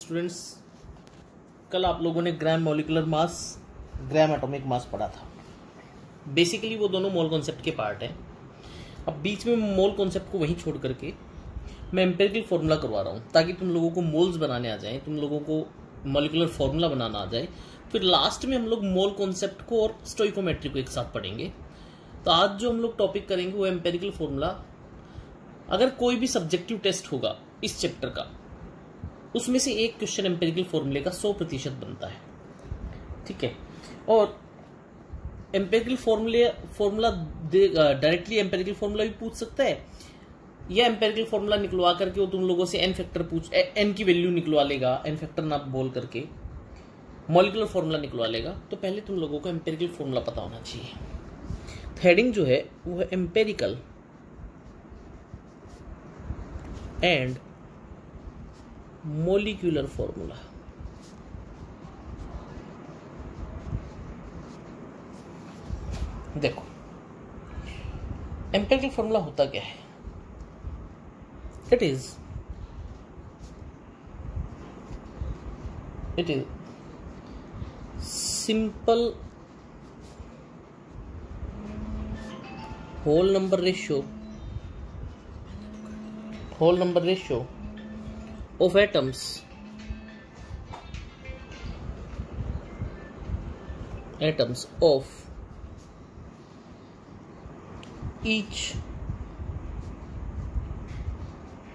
Students, कल आप लोगों ने gram molecular mass, gram atomic mass पढ़ा था। बेसिकली वो दोनों मोल कॉन्सेप्ट के पार्ट हैं। अब बीच में मोल कॉन्सेप्ट को वहीं छोड़ करके मैं एम्पिरिकल फॉर्मूला करवा रहा हूँ ताकि तुम लोगों को मोल्स बनाने आ जाए, तुम लोगों को मॉलिक्यूलर फॉर्मूला बनाना आ जाए। फिर लास्ट में हम लोग मोल कॉन्सेप्ट को और स्टोइकोमेट्री को एक साथ पढ़ेंगे। तो आज जो हम लोग टॉपिक करेंगे वो एम्पिरिकल फॉर्मूला। अगर कोई भी सब्जेक्टिव टेस्ट होगा इस चैप्टर का, उसमें से एक क्वेश्चन एम्पिरिकल फॉर्मूले का 100% बनता है। ठीक है। और empirical formula directly empirical formula भी पूछ सकता है, या एम्पिरिकल फॉर्मूला निकलवा करके वो तुम लोगों से एन फैक्टर एन की वैल्यू निकलवा लेगा, एन फैक्टर ना बोल करके मॉलिक्यूलर फॉर्मूला निकलवा लेगा। तो पहले तुम लोगों को एम्पिरिकल फॉर्मूला पता होना चाहिए। हेडिंग जो है वो है एम्पिरिकल एंड मोलिक्यूलर फॉर्मूला। देखो एम्पिरिकल फॉर्मूला होता क्या है? It is simple whole number ratio of atoms of each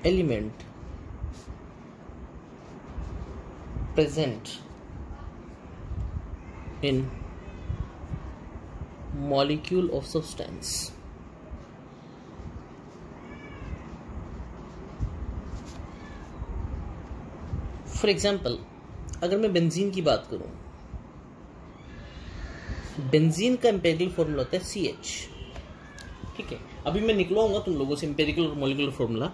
element present in molecule of substance. For example, अगर मैं बेंजीन की बात करूं, बेंजीन का एम्पिरिकल फॉर्मूला होता है CH। ठीक है। अभी मैं निकलवाऊंगा तुम लोगों से एम्पिरिकल और मॉलिक्यूलर फॉर्मूला।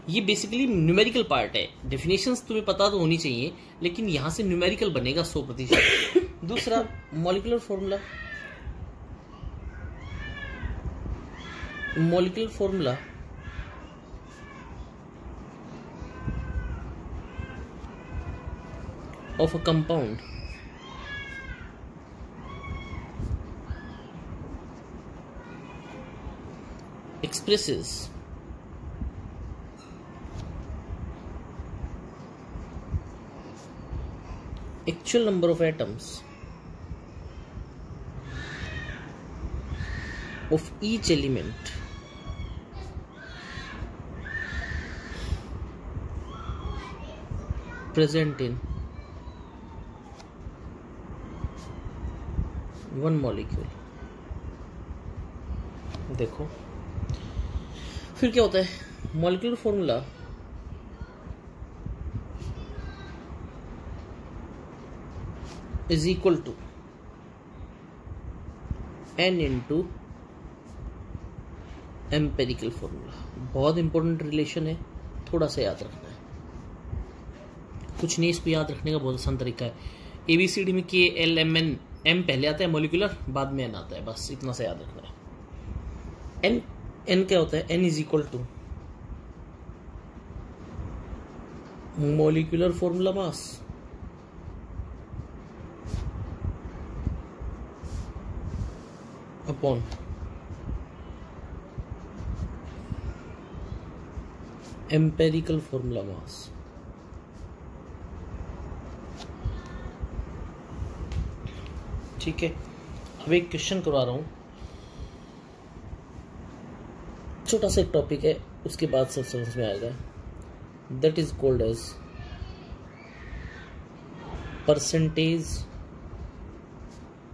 ये बेसिकली न्यूमेरिकल पार्ट है। डेफिनेशंस तुम्हें पता तो होनी चाहिए, लेकिन यहां से न्यूमेरिकल बनेगा 100%। दूसरा molecular formula, of a compound expresses actual number of atoms of each element present in one molecule. देखो फिर क्या होता है, molecular formula is equal to n into empirical formula. बहुत इंपॉर्टेंट रिलेशन है, थोड़ा सा याद रखना है। कुछ नहीं, इसको याद रखने का बहुत आसान तरीका है। ABCD में KLMN, M पहले आता है मॉलिक्यूलर, बाद में N आता है, बस इतना सा याद रखना है। N क्या होता है? N is equal to molecular formula mass upon empirical formula mass. ठीक है। अब एक क्वेश्चन करवा रहा हूं, छोटा सा एक टॉपिक है, उसके बाद सब समझ में आएगा। That is called as percentage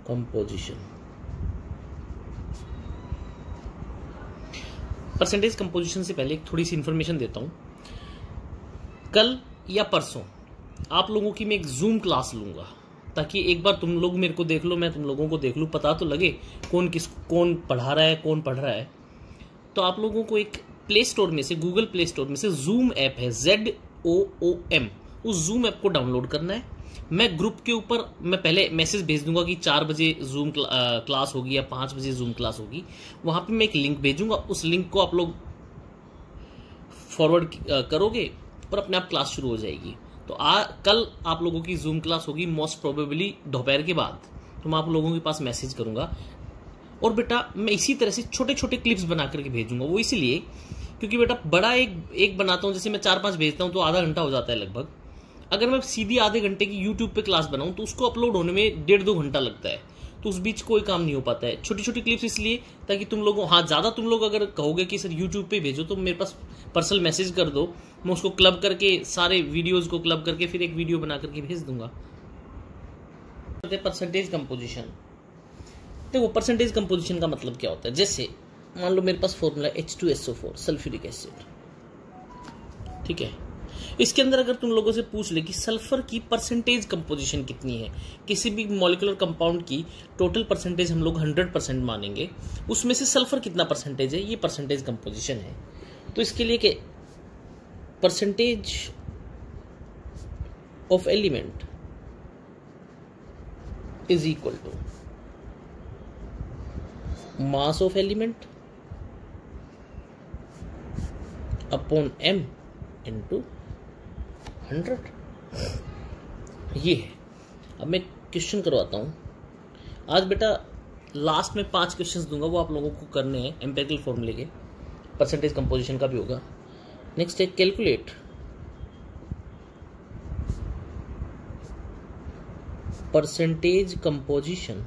composition. Percentage composition से पहले एक थोड़ी सी इंफॉर्मेशन देता हूं। कल या परसों आप लोगों की मैं एक जूम क्लास लूंगा, ताकि एक बार तुम लोग मेरे को देख लो, मैं तुम लोगों को देख लूँ, पता तो लगे कौन पढ़ा रहा है, कौन पढ़ रहा है। तो आप लोगों को एक प्ले स्टोर में से, गूगल प्ले स्टोर में से जूम ऐप है, ZOOM, उस जूम ऐप को डाउनलोड करना है। मैं ग्रुप के ऊपर मैं पहले मैसेज भेज दूंगा कि 4 बजे जूम क्लास होगी या 5 बजे जूम क्लास होगी। वहां पे मैं एक लिंक भेजूंगा, उस लिंक को आप लोग फॉरवर्ड करोगे और अपने आप क्लास शुरू हो जाएगी। तो कल आप लोगों की जूम क्लास होगी मोस्ट प्रोबेबली दोपहर के बाद, तो मैं आप लोगों के पास मैसेज करूंगा। और बेटा मैं इसी तरह से छोटे छोटे क्लिप्स बना करके भेजूंगा, वो इसलिए क्योंकि बेटा बड़ा एक बनाता हूं, जैसे मैं 4-5 भेजता हूं तो आधा घंटा हो जाता है लगभग। अगर मैं सीधी आधे घंटे की यूट्यूब पे क्लास बनाऊं तो उसको अपलोड होने में 1.5-2 घंटा लगता है, तो उस बीच कोई काम नहीं हो पाता है। छोटी छोटी क्लिप्स इसलिए ताकि तुम लोगों, हाँ ज़्यादा तुम लोग अगर कहोगे कि सर यूट्यूब पे भेजो तो मेरे पास पर्सनल मैसेज कर दो, मैं उसको क्लब करके सारे वीडियोज़ को क्लब करके फिर एक वीडियो बना करके भेज दूंगा। परसेंटेज कंपोजिशन, देखो परसेंटेज कंपोजिशन का मतलब क्या होता है। जैसे मान लो मेरे पास फॉर्मूला H2SO4 सल्फ्यूरिक एसिड, ठीक है। इसके अंदर अगर तुम लोगों से पूछ ले कि सल्फर की परसेंटेज कंपोजिशन कितनी है, किसी भी मॉलिक्यूलर कंपाउंड की टोटल परसेंटेज हम लोग 100% मानेंगे, उसमें से सल्फर कितना परसेंटेज है, ये परसेंटेज कंपोजिशन है। तो इसके लिए कि percentage of element is equal to mass of element upon m into 100, ये है। अब मैं क्वेश्चन करवाता हूं आज बेटा, लास्ट में 5 क्वेश्चंस दूंगा, वो आप लोगों को करने हैं एम्पिरिकल फॉर्मूले के, परसेंटेज कंपोजिशन का भी होगा। नेक्स्ट है calculate percentage composition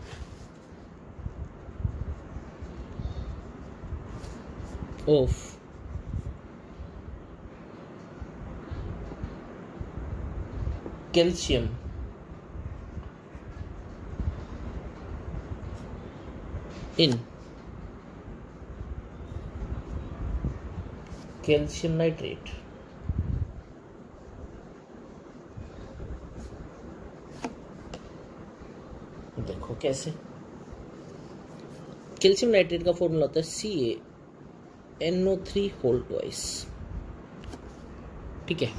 of calcium in calcium nitrate. देखो कैसे, कैल्शियम नाइट्रेट का फॉर्मूला होता है CaNO3 होल ट्वाइस, ठीक है।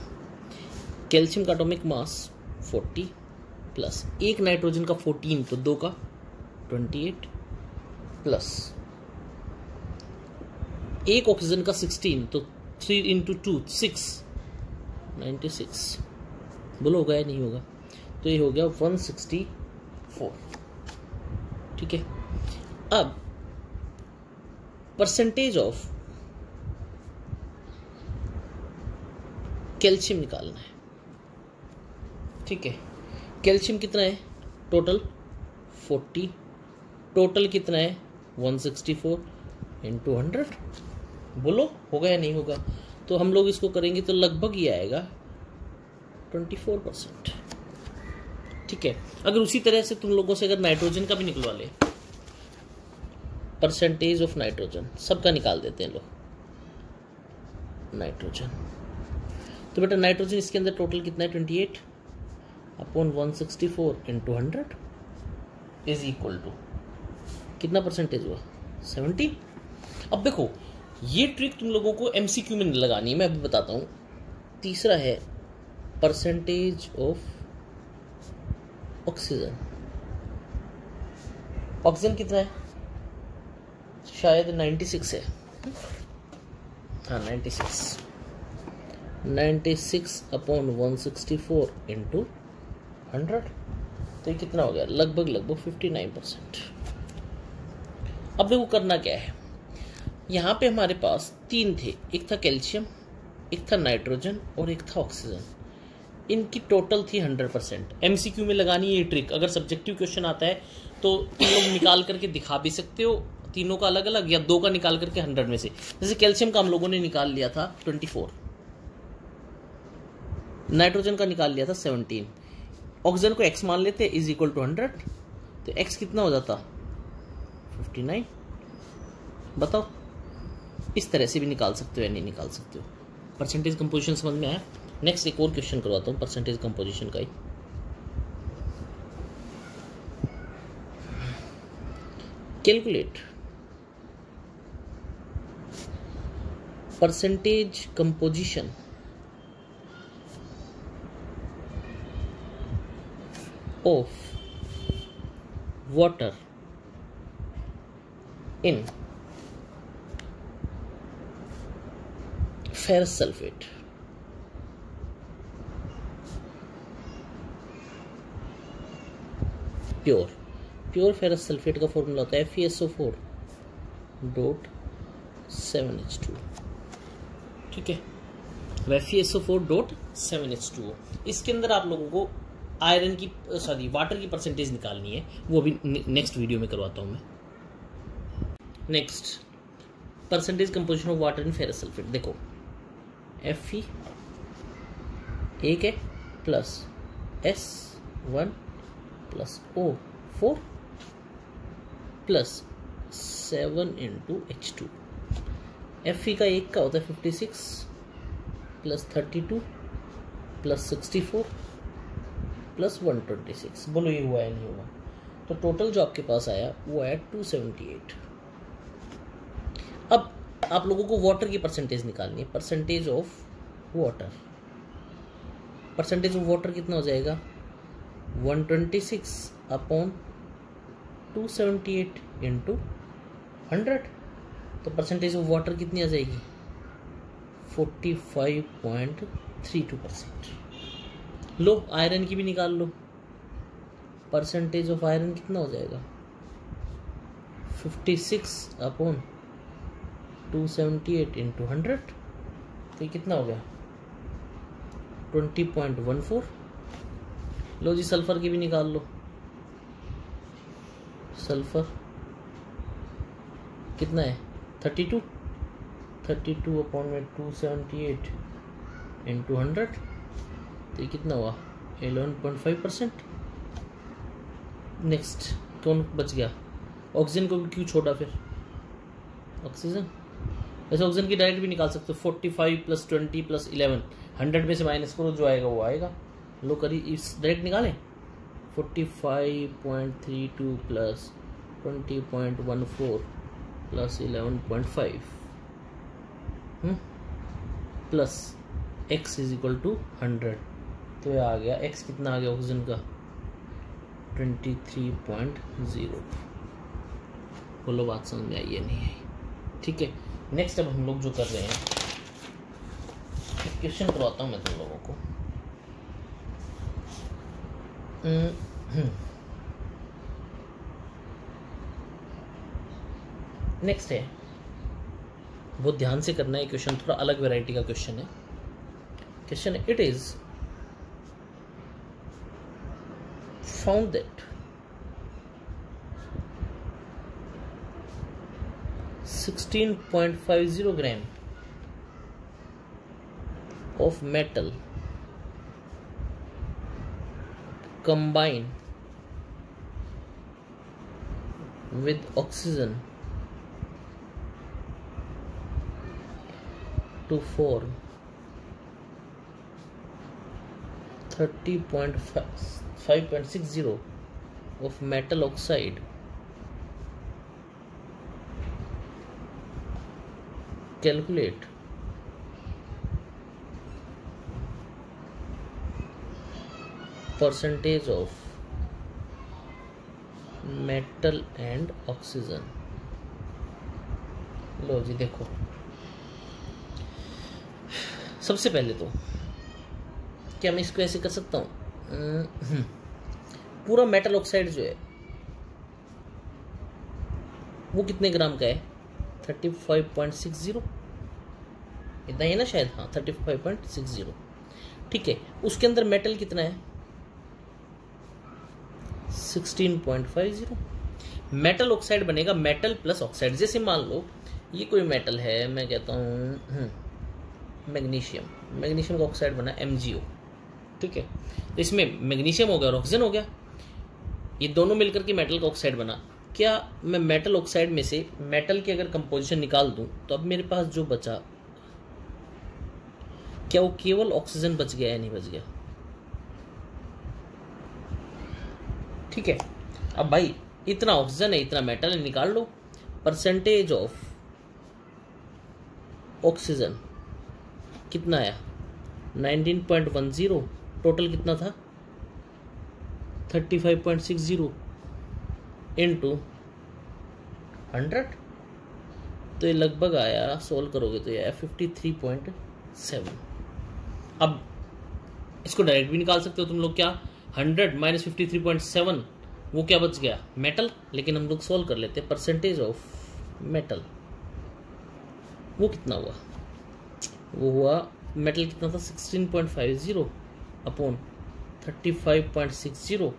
कैल्शियम का एटॉमिक मास 40 प्लस एक नाइट्रोजन का 14 तो 2 का 28 प्लस एक ऑक्सीजन का 16 तो 3 इंटू 2 6 96। बोलो होगा या नहीं होगा, तो ये हो गया 164, ठीक है। अब परसेंटेज ऑफ कैल्शियम निकालना है, ठीक है। कैल्शियम कितना है टोटल 40, टोटल कितना है 164 इंटू 100। बोलो होगा या नहीं होगा, तो हम लोग इसको करेंगे तो लगभग ये आएगा 24%, ठीक है। अगर उसी तरह से तुम लोगों से अगर नाइट्रोजन का भी निकलवा ले, परसेंटेज ऑफ नाइट्रोजन सबका निकाल देते हैं लोग, नाइट्रोजन तो बेटा नाइट्रोजन इसके अंदर टोटल कितना है 28 upon 164 into 100 is equal to कितना परसेंटेज हुआ 70। अब देखो ये ट्रिक तुम लोगों को MCQ में नहीं लगानी है, मैं अभी बताता हूं। तीसरा है परसेंटेज ऑफ ऑक्सीजन, ऑक्सीजन कितना है शायद 96 है, हाँ 96 अपॉन 164 इंटू 100 तो ये कितना हो गया लगभग 59%। अब देखो करना क्या है, यहाँ पे हमारे पास 3 थे, एक था कैल्शियम, एक था नाइट्रोजन और एक था ऑक्सीजन। इनकी टोटल थी 100%। MCQ में लगानी ये ट्रिक, अगर सब्जेक्टिव क्वेश्चन आता है तो तुम लोग निकाल करके दिखा भी सकते हो, तीनों का अलग अलग या 2 का निकाल करके 100 में से। जैसे कैल्शियम का हम लोगों ने निकाल लिया था 24, नाइट्रोजन का निकाल लिया था 17, ऑक्सीजन को x मान लेते इज इक्वल टू 100, तो x कितना हो जाता 59। बताओ इस तरह से भी निकाल सकते हो या नहीं निकाल सकते हो। परसेंटेज कंपोजिशन समझ में आया। नेक्स्ट एक और क्वेश्चन करवाता हूं परसेंटेज कंपोजिशन का ही। Calculate percentage composition of water in ferrous sulfate। Pure ferrous sulphate का फॉर्मूला होता है FeSO4.7H2। ठीक है, FeSO4.7H2। इसके अंदर आप लोगों को आयरन की वाटर की परसेंटेज निकालनी है, वो भी नेक्स्ट वीडियो में करवाता हूँ मैं। Next, percentage composition of water in ferrous sulphate. देखो Fe एक है plus S1 plus O4 plus 7 × H2। Fe का एक का होता है 56 प्लस 32 प्लस 64 प्लस 126। बोलो ये हुआ है नहीं हुआ? तो टोटल जो आपके पास आया वो आया 278। अब आप लोगों को वाटर की परसेंटेज निकालनी है, percentage of water. Percentage of water कितना हो जाएगा? 126 अपॉन 278 × 100। तो परसेंटेज ऑफ वाटर कितनी आ जाएगी? 45.32%। लो आयरन की भी निकाल लो, परसेंटेज ऑफ आयरन कितना हो जाएगा? 56 अपॉन 278 × 100। तो ये कितना हो गया? 20.14। लो जी सल्फर की भी निकाल लो। सल्फर कितना है? 32 अपॉन में 278 × 100। तो ये कितना हुआ? 11.5%। नेक्स्ट कौन बच गया? ऑक्सीजन को भी क्यों छोड़ा फिर? ऑक्सीजन, वैसे ऑक्सीजन की डायरेक्ट भी निकाल सकते हो। 45 + 20 + 11, 100 में से माइनस करो, जो आएगा वो आएगा। लो करी इस डायरेक्ट निकालें। 45.32 + 20.14 + 11.5 प्लस x = 100। तो ये आ गया x कितना आ गया ऑक्सीजन का? 23.0। बोलो बात समझ में आई है नहीं आई? ठीक है, नेक्स्ट अब हम लोग जो कर रहे हैं, क्वेश्चन करवाता हूँ मैं तुम लोगों को। नेक्स्ट है, बहुत ध्यान से करना है क्वेश्चन, थोड़ा अलग वैरायटी का क्वेश्चन है। क्वेश्चन है, it is found that 16.50 gram of metal combine with oxygen to form 30.560 of metal oxide. Calculate percentage of metal and oxygen। लो जी देखो, सबसे पहले तो क्या मैं इसको ऐसे कर सकता हूँ? पूरा मेटल ऑक्साइड जो है वो कितने ग्राम का है? 35.60, इतना ही है ना शायद? हाँ 35.60। ठीक है, उसके अंदर मेटल कितना है? 16.50। मेटल ऑक्साइड बनेगा मेटल प्लस ऑक्साइड। जैसे मान लो ये कोई मेटल है, मैं कहता हूँ मैग्नीशियम, मैग्नीशियम का ऑक्साइड बना MgO। ठीक है, तो इसमें मैग्नीशियम हो गया और ऑक्सीजन हो गया, ये दोनों मिलकर के मेटल का ऑक्साइड बना। क्या मैं मेटल ऑक्साइड में से मेटल की अगर कंपोजिशन निकाल दूं तो अब मेरे पास जो बचा, क्या वो केवल ऑक्सीजन बच गया या नहीं बच गया? ठीक है, अब भाई इतना ऑक्सीजन है, इतना मेटल है, निकाल लो। परसेंटेज ऑफ ऑक्सीजन कितना आया? 19.10। टोटल कितना था? 35.60 इंटू 100। तो ये लगभग आया, सोल्व करोगे तो ये आया 53.7। अब इसको डायरेक्ट भी निकाल सकते हो तुम लोग। क्या 100 - 53.7 वो क्या बच गया, मेटल, लेकिन हम लोग सॉल्व कर लेते हैं। परसेंटेज ऑफ मेटल वो कितना हुआ, वो हुआ मेटल कितना था 16.50 अपॉन 35.60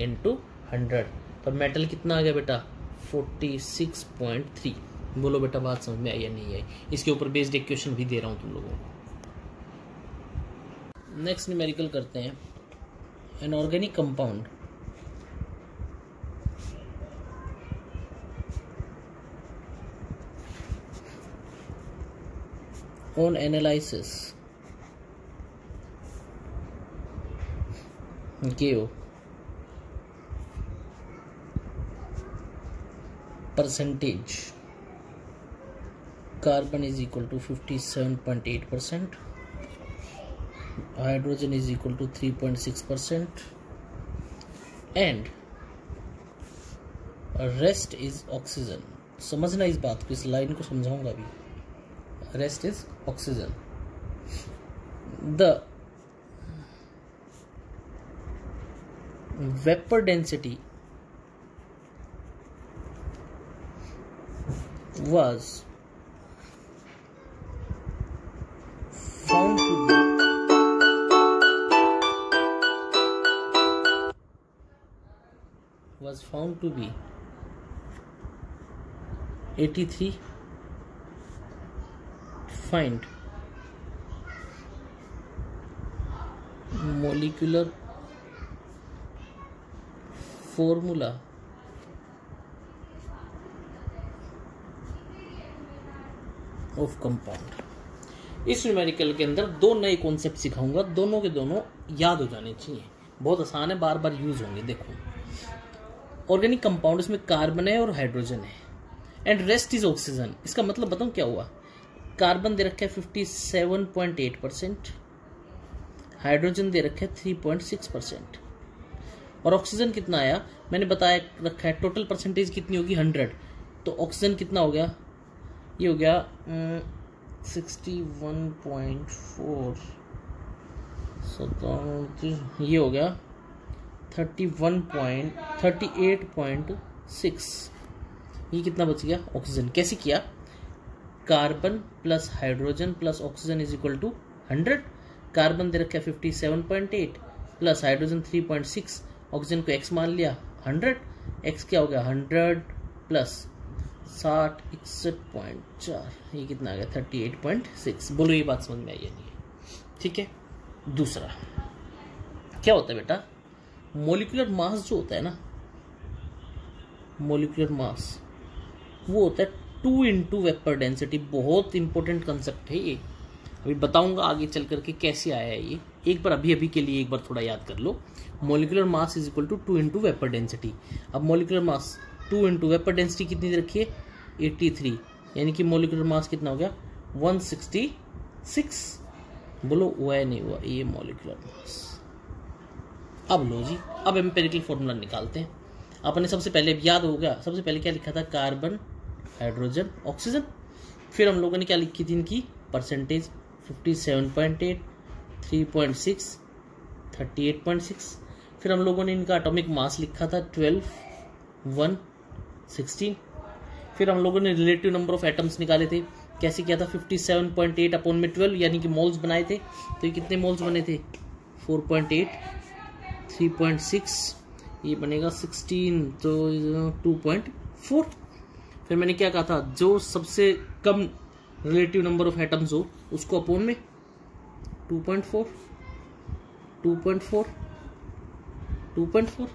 इंटू 100, तो मेटल कितना आ गया बेटा 46.3। बोलो बेटा बात समझ में आई या नहीं आई? इसके ऊपर बेस्ड एक क्वेश्चन भी दे रहा हूँ तुम लोगों को। नेक्स्ट न्यूमेरिकल करते हैं। An organic compound on analysis give percentage carbon is equal to 57.8%, hydrogen is equal to 3.6%, and rest is oxygen। समझना इस बात को, इस लाइन को समझाऊंगा अभी। rest is oxygen। The vapor density was found to be 83। Find molecular formula of compound। इस numerical के अंदर दो नए कॉन्सेप्ट सिखाऊंगा, दोनों के दोनों याद हो जाने चाहिए, बहुत आसान है, बार बार यूज होंगे। देखो ऑर्गेनिक कंपाउंड, इसमें कार्बन है और हाइड्रोजन है, एंड रेस्ट इज ऑक्सीजन। इसका मतलब बताऊं क्या हुआ, कार्बन दे रखा है 57.8%, हाइड्रोजन दे रखा है 3.6%, और ऑक्सीजन कितना आया मैंने बताया रखा है, टोटल परसेंटेज कितनी होगी 100, तो ऑक्सीजन कितना हो गया, ये हो गया 61.4, ये हो गया 38.6। ये कितना बच गया ऑक्सीजन। कैसे किया, carbon plus hydrogen plus oxygen is equal to 100। Carbon दे रखा है 57.8 प्लस हाइड्रोजन 3.6, ऑक्सीजन को x मान लिया 100, x क्या हो गया 100 प्लस 60 61.4, ये कितना आ गया 38.6। बोलो ये बात समझ में आई या नहीं? ठीक है। दूसरा क्या होता है बेटा, मोलिकुलर मास जो होता है ना, मोलिकुलर मास वो होता है 2 इंटू वेपर डेंसिटी। बहुत इंपॉर्टेंट कंसेप्ट है ये, अभी बताऊंगा आगे चल करके कैसे आया है ये। एक बार अभी के लिए एक बार थोड़ा याद कर लो, molecular mass is equal to 2 into vapour density. अब molecular mass 2 into vapour density कितनी दे रखी है 83, यानी कि मोलिकुलर मास कितना हो गया 166। बोलो हुआ है नहीं हुआ ये मोलिकुलर मास। अब लो जी, अब एम्पिरिकल फॉर्मूला निकालते हैं। आपने सबसे पहले याद हो गया, सबसे पहले क्या लिखा था, कार्बन हाइड्रोजन ऑक्सीजन। फिर हम लोगों ने क्या लिखी थी इनकी परसेंटेज, 57.8, 3.6, 38.6। फिर हम लोगों ने इनका एटॉमिक मास लिखा था 12, 1, 16। फिर हम लोगों ने रिलेटिव नंबर ऑफ एटम्स निकाले थे। कैसे किया था, 57.8 अपॉन में 12, यानी कि मोल्स बनाए थे। तो ये कितने मोल्स बने थे 4.8, 3.6, ये बनेगा 16, तो 2.4। फिर मैंने क्या कहा था, जो सबसे कम रिलेटिव नंबर ऑफ एटम्स हो उसको अपॉन में 2.4, 2.4, 2.4,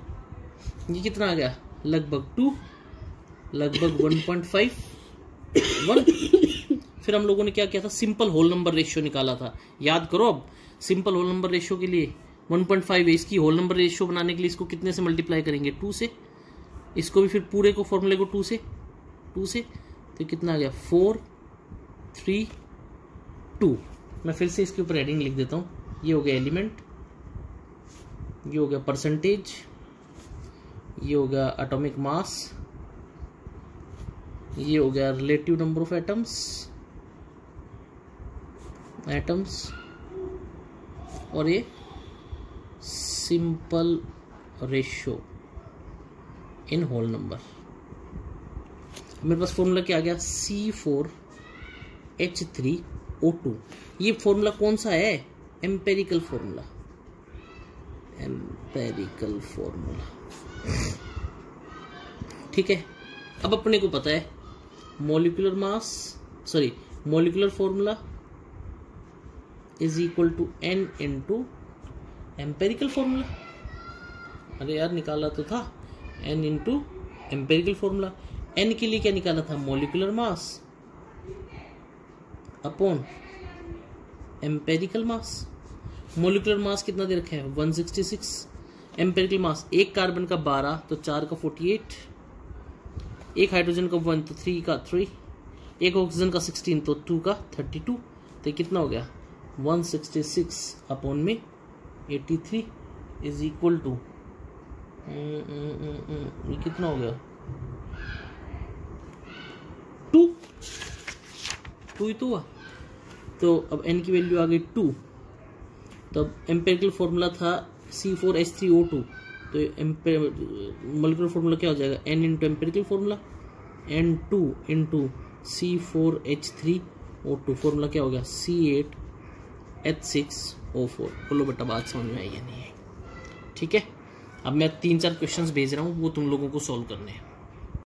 ये कितना आ गया लगभग 2, लगभग 1.5, 1। फिर हम लोगों ने क्या किया था, सिंपल होल नंबर रेशियो निकाला था। याद करो, अब सिंपल होल नंबर रेशियो के लिए 1.5 है, इसकी होल नंबर रेशियो बनाने के लिए इसको कितने से मल्टीप्लाई करेंगे 2 से, इसको भी फिर पूरे को फॉर्मूले को 2 से, तो कितना आ गया 4, 3, 2। मैं फिर से इसके ऊपर हेडिंग लिख देता हूँ। ये हो गया एलिमेंट, ये हो गया परसेंटेज, ये हो गया एटॉमिक मास, ये हो गया रिलेटिव नंबर ऑफ एटम्स, और ये simple ratio in whole number. मेरे पास फॉर्मूला क्या आ गया, C4H3O2। ये फॉर्मूला कौन सा है, एम्पेरिकल फॉर्मूला, एम्पेरिकल फॉर्मूला, ठीक है। अब अपने को पता है molecular mass, sorry molecular formula is equal to N into empirical formula. अरे यार निकाला तो था N into empirical formula. N के लिए क्या निकाला था, molecular mass upon empirical mass. Molecular mass कितना दे रखा है, 166। एम्पेरिकल मास, एक कार्बन का 12 तो 4 का 48, एक हाइड्रोजन का 1 तो 3 का 3, एक ऑक्सीजन का 16 तो 2 का 32। तो कितना हो गया, 166 अपॉन में 83 इज इक्वल टू, ये कितना हो गया, 2 ही तो हुआ। तो अब n की वैल्यू आ गई 2। तो अब एम्पेरिकल फॉर्मूला था C4H3O2, तो मॉलिक्यूलर फॉर्मूला क्या हो जाएगा, n into empirical formula, N2 into C4H3O2, formula क्या हो गया, C8H6O4। बोलो बेटा बात समझ में आई या नहीं है, ठीक है। अब मैं 3-4 क्वेश्चंस भेज रहा हूँ, वो तुम लोगों को सॉल्व करने हैं।